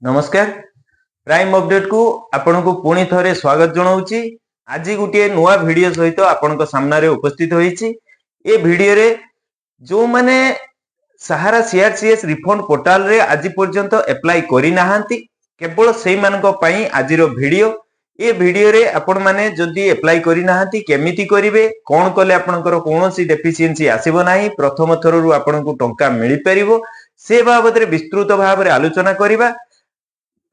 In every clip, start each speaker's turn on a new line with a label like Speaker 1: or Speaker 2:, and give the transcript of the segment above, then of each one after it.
Speaker 1: नमस्कार prime update को आपण को पुणी थरे स्वागत जनाऊँगी। आज गोटे नुआ वीडियो सहित आपण सामने उपस्थित होईची। ए वीडियो रे जो माने सहारा सीआरसीएस रिफंड पोर्टल रे आज पर्यंत अप्लाई करि नाहंती केवल सेही मानको पई आज रो वीडियो। ए वीडियो रे आपण माने जदी अप्लाई करि नाहंती केमिति करिवे कोन कले आपनकर कोनोसी डेफिशिएंसी आसीबो नाही प्रथम थररु आपनको टंका मिलि परिबो से बाबत रे विस्तृत भाव रे आलोचना करिबा।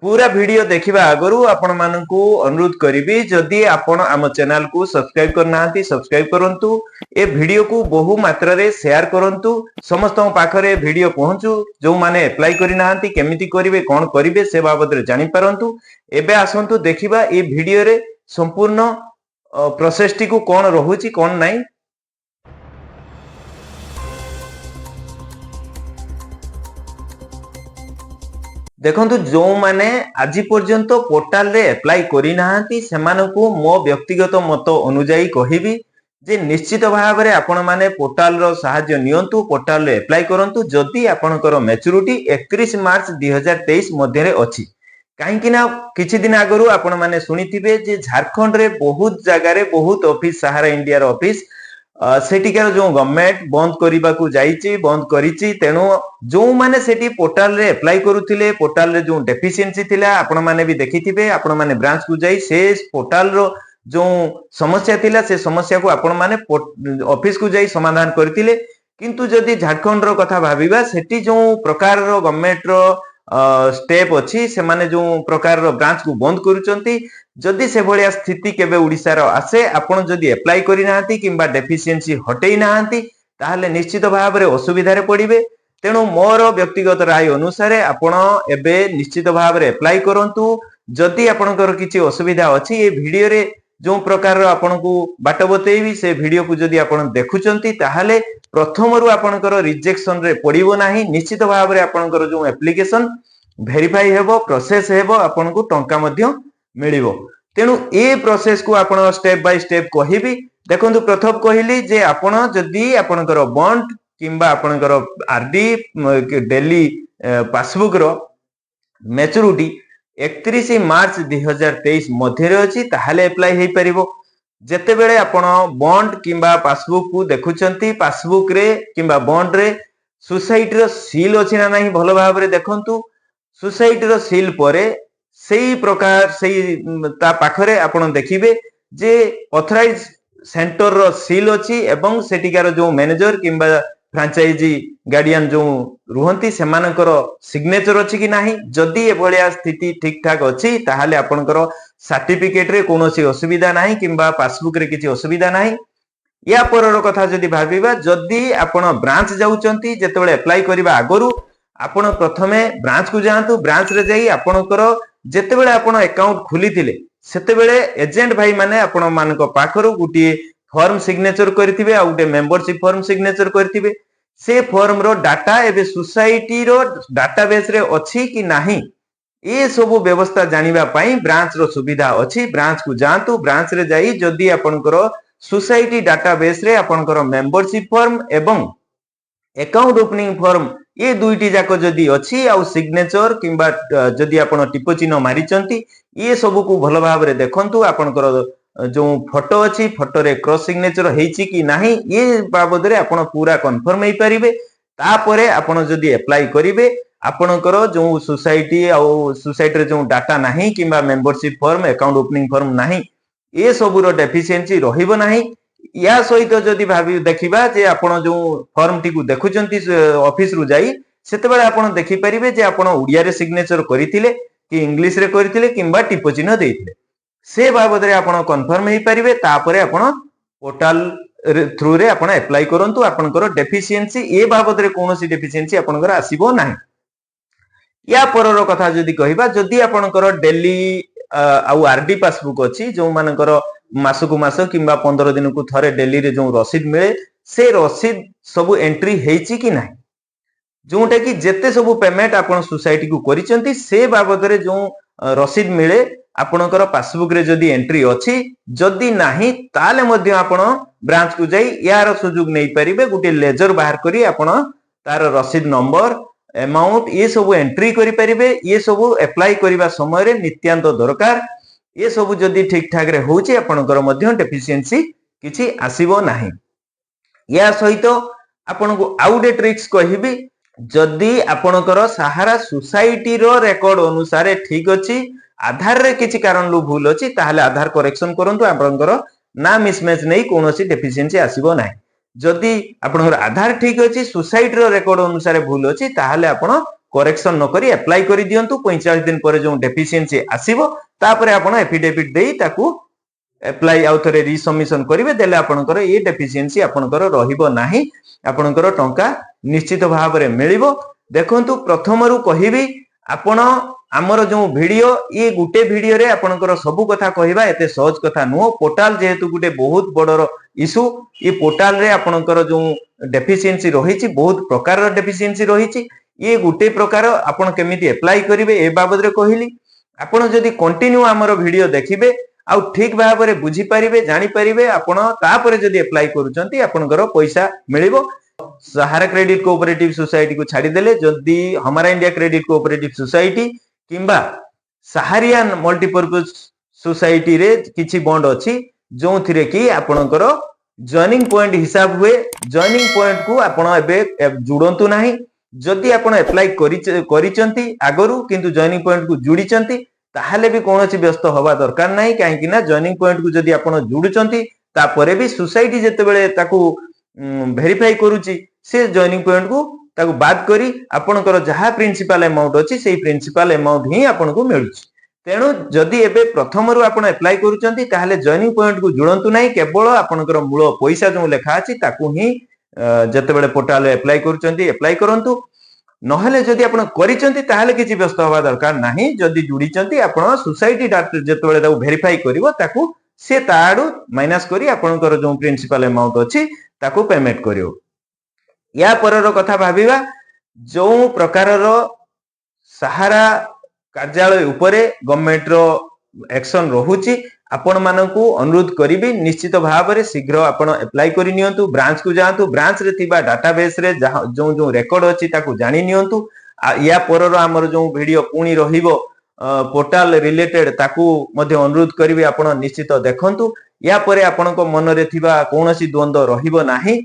Speaker 1: पूरा वीडियो देखिबा आगरु आपण मानकू अनुरोध करिबी जदी आपण आम चैनल को सब्सक्राइब करनांती सब्सक्राइब करंतु। ए वीडियो को बहु मात्रा रे शेयर करंतु समस्त पाखरे वीडियो पहुंचू जो माने अप्लाई करि नांती केमिति करिवे कोन करिवे से बाबत रे जानि परंतु। एबे आसंतु देखिबा ए वीडियो रे संपूर्ण प्रोसेस टी को कोन रहुची कोन नाही। देखंतु जो माने आज पर्यंत पोर्टल रे अप्लाई करि नाहंती सेमानकू मो व्यक्तिगत मत अनुसार कहिबी जे निश्चित भाव रे आपण माने पोर्टल रो सहाय्य नियंतु पोर्टल रे अप्लाई करंतु जदी आपनकर मैच्योरिटी 31 मार्च 2023 मध्ये रे अछि। काहे कि ना किछि दिन आगरु आपण माने सुनिथिबे जे झारखंड रे बहुत जगह रे बहुत ऑफिस सहारा इंडिया रो ऑफिस सेटिकार जो गवर्नमेंट बंद करबा को जाईची बंद करिची तेनु जो माने सेटी पोर्टल रे अप्लाई करूथिले पोर्टल रे जो डेफिशिएंसी थिला आपण माने भी देखिथिबे आपण माने ब्रांच को जाई से पोर्टल रो जो समस्या थिला से समस्या को आपण माने ऑफिस को जाई समाधान करथिले। किंतु जदी झारखंड रो कथा भाबिबा सेटी जो प्रकार रो गवर्नमेंट रो स्टेप अछि से माने जो प्रकार रो ब्रांच को बंद करूचंती जदि से भलिया स्थिति केबे ओडिसा रो आसे आपण जदि अप्लाई करि नाहंती किंबा डेफिशिएंसी हटेई नाहंती ताहले निश्चित भाव रे असुविधा रे पडिबे। तेनु मोर व्यक्तिगत राय अनुसार आपण एबे निश्चित भाव रे अप्लाई करंतु। जदि आपनकर किछि असुविधा अछि ए वीडियो रे जो प्रकार रो आपण को बाट बतेइबी से वीडियो को जदि आपण देखुचंती ताहले प्रथम रु आपनकर रिजेक्शन रे पडिबो नाही। निश्चित भाव रे आपनकर जो एप्लीकेशन वेरीफाई हेबो प्रोसेस हेबो आपण को टंका मध्ये मिलिबो। तेनु ए प्रोसेस को आपण स्टेप बाय स्टेप कहिबी। देखंतु प्रथम कहिली जे आपण जदि आपनकर बॉन्ड किंबा आपनकर आरडी डेली पासबुक रो मैच्योरिटी 31 मार्च 2023 मध्ये रे अछि ताहाले अप्लाई हेई परिबो। जेते बेले आपण बॉन्ड किंबा पासबुक को देखुचंती पासबुक रे किंबा बॉन्ड रे सोसाइटी रो सील अछि ना नाही भलो भाव रे देखंतु। सोसाइटी रो सील परे सेही प्रकार सेही ता पाखरे आपण देखिबे जे ऑथराइज सेंटर रो सील अछि एवं सेटिकार जो मैनेजर किंबा फ्रांचाइजी गार्डियन जो रुहंती सेमानकर सिग्नेचर अछि कि नाही। जदि ए भलिया स्थिति ठीक ठाक अछि ताहाले आपनकर सर्टिफिकेट रे कोनोसी असुविधा नाही किंबा पासबुक रे किछि असुविधा नाही। या परर कथा जदि भाबिबा जदि आपण ब्रांच जाउचंती जेतेबेले अप्लाई करिबा आगरु आपण प्रथमे ब्रांच को जांतु। ब्रांच रे जाई आपनकर जेतेबेले आपण अकाउंट खुलिथिले सेतेबेले एजेंट भाई माने आपण मानको पाखरु गुटी फॉर्म सिग्नेचर करथिबे आ गुटे मेंबरशिप फॉर्म सिग्नेचर करथिबे। से फॉर्म रो डाटा एबे सोसाइटी रो डाटाबेस रे अछि कि नाही ए सब व्यवस्था जानिबा पई ब्रांच रो सुविधा अछि। ब्रांच को जांतु ब्रांच रे जाई जदि आपनकर सोसाइटी डाटाबेस रे आपनकर मेंबरशिप फॉर्म एवं अकाउंट ओपनिंग फॉर्म ये दुईटी जाको जदि अछि आ सिग्नेचर किंबा जदि आपण टिप चिन्ह मारिचंती ये सब को भलो भाव रे देखंतु। आपनकर जो फोटो अछि फोटो रे क्रॉस सिग्नेचर हेछि कि नाही ये बाबद रे आपण पूरा कंफर्म हेई परिबे। तापरे आपण जदि अप्लाई करिवे आपनकर जो सोसाइटी आ सोसाइटी रे जो डाटा नाही किंबा membership form account opening form नाही ए सब रो डेफिशिएंसी रहिबो नाही। या सहित जदि भाबी देखिबा जे आपण जो फॉर्म टी को देखुचंती ऑफिस रु जाई सेते बेले आपण देखि परिबे जे आपण उडिया रे सिग्नेचर करिथिले कि इंग्लिश रे करिथिले किंबा टिप चिन्ह देइथिले से बाबद रे आपण कंफर्म हेई परिबे। तापरे आपण पोर्टल थ्रू रे आपण अप्लाई करंतु आपनकर डेफिशिएंसी ए बाबद रे कोनोसी डेफिशिएंसी आपनकर आसीबो नाही। या परर कथा जदि कहिबा जदि आपनकर डेली आउ आरडी पासबुक अछि जो मानकर मासकु मास किंबा 15 दिन को थरे डेली रे जो रसीद मिले से रसीद सब एंट्री हेछि कि नाही जोटा कि जेते सब पेमेंट आपण सोसाइटी को करिसंती से बाबद रे जो रसीद मिले आपनकर पासबुक रे जदि एंट्री अछि जदि नाही ताले मध्ये आपण ब्रांच को जाई यार सुजुग नै परिबे गुटे लेजर बाहर करी आपण तार रसीद नंबर अमाउंट ये सब एंट्री करि परिबे ये सब अप्लाई करिबा समय रे नित्यांत दरकार ये सब जदि ठीक ठाक रे होउची आपनकर मध्य डेफिशिएंसी किछि आसीबो नाही या सहित आपनको आउडे ट्रिक्स कहिबी जदि आपनकर सहारा सोसाइटी रो रेकॉर्ड अनुसार ठीक अछि आधार रे किछि कारण लु भूल अछि ताहाले आधार करेक्शन करंतु आपनकर ना मिसमैच नै कोनोसी डेफिशिएंसी आसीबो नाही जदि आपनकर आधार ठीक अछि सोसाइटी रो रेकॉर्ड अनुसार भूल अछि ताहाले आपण करेक्शन न करी अप्लाई करि दियंतु 45 दिन पर जो डेफिशिएंसी आसीबो तापरे आपण एफिडेविट देई ताकू अप्लाई आउथरे रिसबमिशन करिवे देले आपनकर ए डेफिशिएंसी आपनकर रहिबो नाही आपनकर टंका निश्चित भाव रे मिलिबो देखंतु प्रथमरु कहिबी आपण आमर जो वीडियो ये गुटे वीडियो रे आपनकर सब कथा कहिबा एते सहज कथा नुहो पोर्टल जेहेतु गुटे बहुत बडर इशू ये पोर्टल रे आपनकर जो डेफिशिएंसी रहिछि बहुत प्रकार रो डेफिशिएंसी रहिछि ये गुटे प्रकार आपण केमिति अप्लाई करिवे ए बाबद रे कहिली आपण जदि कंटिन्यू आमर वीडियो देखिबे आ ठीक भाव रे बुझी परिबे जानि परिबे आपण तापरे जदि अप्लाई करूचंती आपनकर पैसा मिलिबो सहारा क्रेडिट कोऑपरेटिव सोसाइटी को छाड़ी देले जदि हमारा इंडिया क्रेडिट कोऑपरेटिव सोसाइटी किंबा सहारियन मल्टीपर्पज सोसाइटी रे किछि बॉन्ड अछि जो थिरे कि आपनकर जॉइनिंग पॉइंट हिसाब हुए जॉइनिंग पॉइंट को आपण एबे जुडंतु नाही जदि आपण अप्लाई करिचंती आगरु किंतु जॉइनिंग पॉइंट को जुडिचंती ताहाले भी कोनोसी व्यस्त होबा दरकार नाही काहे कि ना जॉइनिंग पॉइंट को जदि आपण जुडुचंती तापरे भी सोसाइटी जेतेबेले ताकू वेरीफाई करूची से जॉइनिंग पॉइंट को ताकू बाद करी आपनकर जहा प्रिंसिपल अमाउंट अछि सेही प्रिंसिपल अमाउंट ही आपनको मिलुची तेणु जदि एबे प्रथमरु आपण अप्लाई करूचंती ताहाले जॉइनिंग पॉइंट को जुडंतु नाही केवल आपनकर मूल पैसा जो लेखा अछि ताकू ही जेतेबेले पोर्टल रे अप्लाई करूचंती अप्लाई करंतु नहले जदि आपण करिचंती ताहाले किछि व्यस्त होबा दरकार नाही जदि जुडिचंती आपण सोसाइटी डाटा जेतेबेले ताकू वेरीफाई करिवो ताकू से ताडू माइनस करी आपनकर जो प्रिंसिपल अमाउंट अछि ताकू पेमेंट करियो या परर कथा भाबिबा जो प्रकार रो सहारा कार्यालय उपरे गवर्नमेंट रो एक्शन रहुची आपण मानकू अनुरोध करिबी निश्चित भाव रे शीघ्र आपण अप्लाई करि नियंतु ब्रांच को जांतु ब्रांच रे थिबा डाटाबेस रे जो जो रेकॉर्ड अछि ताकू जानि नियंतु या परर हमर जो वीडियो पुणी रहिबो पोर्टल रिलेटेड ताकू मध्ये अनुरोध करिबी आपण निश्चित देखंतु या परे आपनको मन रे थिबा कोनोसी द्वंद्व रहिबो नाही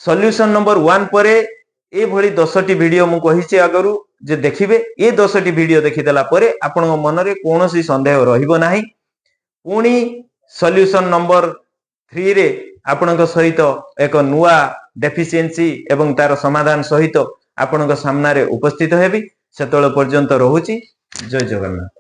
Speaker 1: सॉल्यूशन नंबर 1 परे ए भली 10टी वीडियो मु कहिछि आगरु जे देखिबे ए 10टी वीडियो देखिदेला परे आपनको मन रे कोनोसी संदेह रहिबो नाही पुणी सॉल्यूशन नंबर 3 रे आपनको सहित एक नुवा डेफिशिएंसी एवं तार समाधान सहित आपनको सामना रे उपस्थित हेबी सेतळ पर्यंत रहुछि जय जगन्नाथ।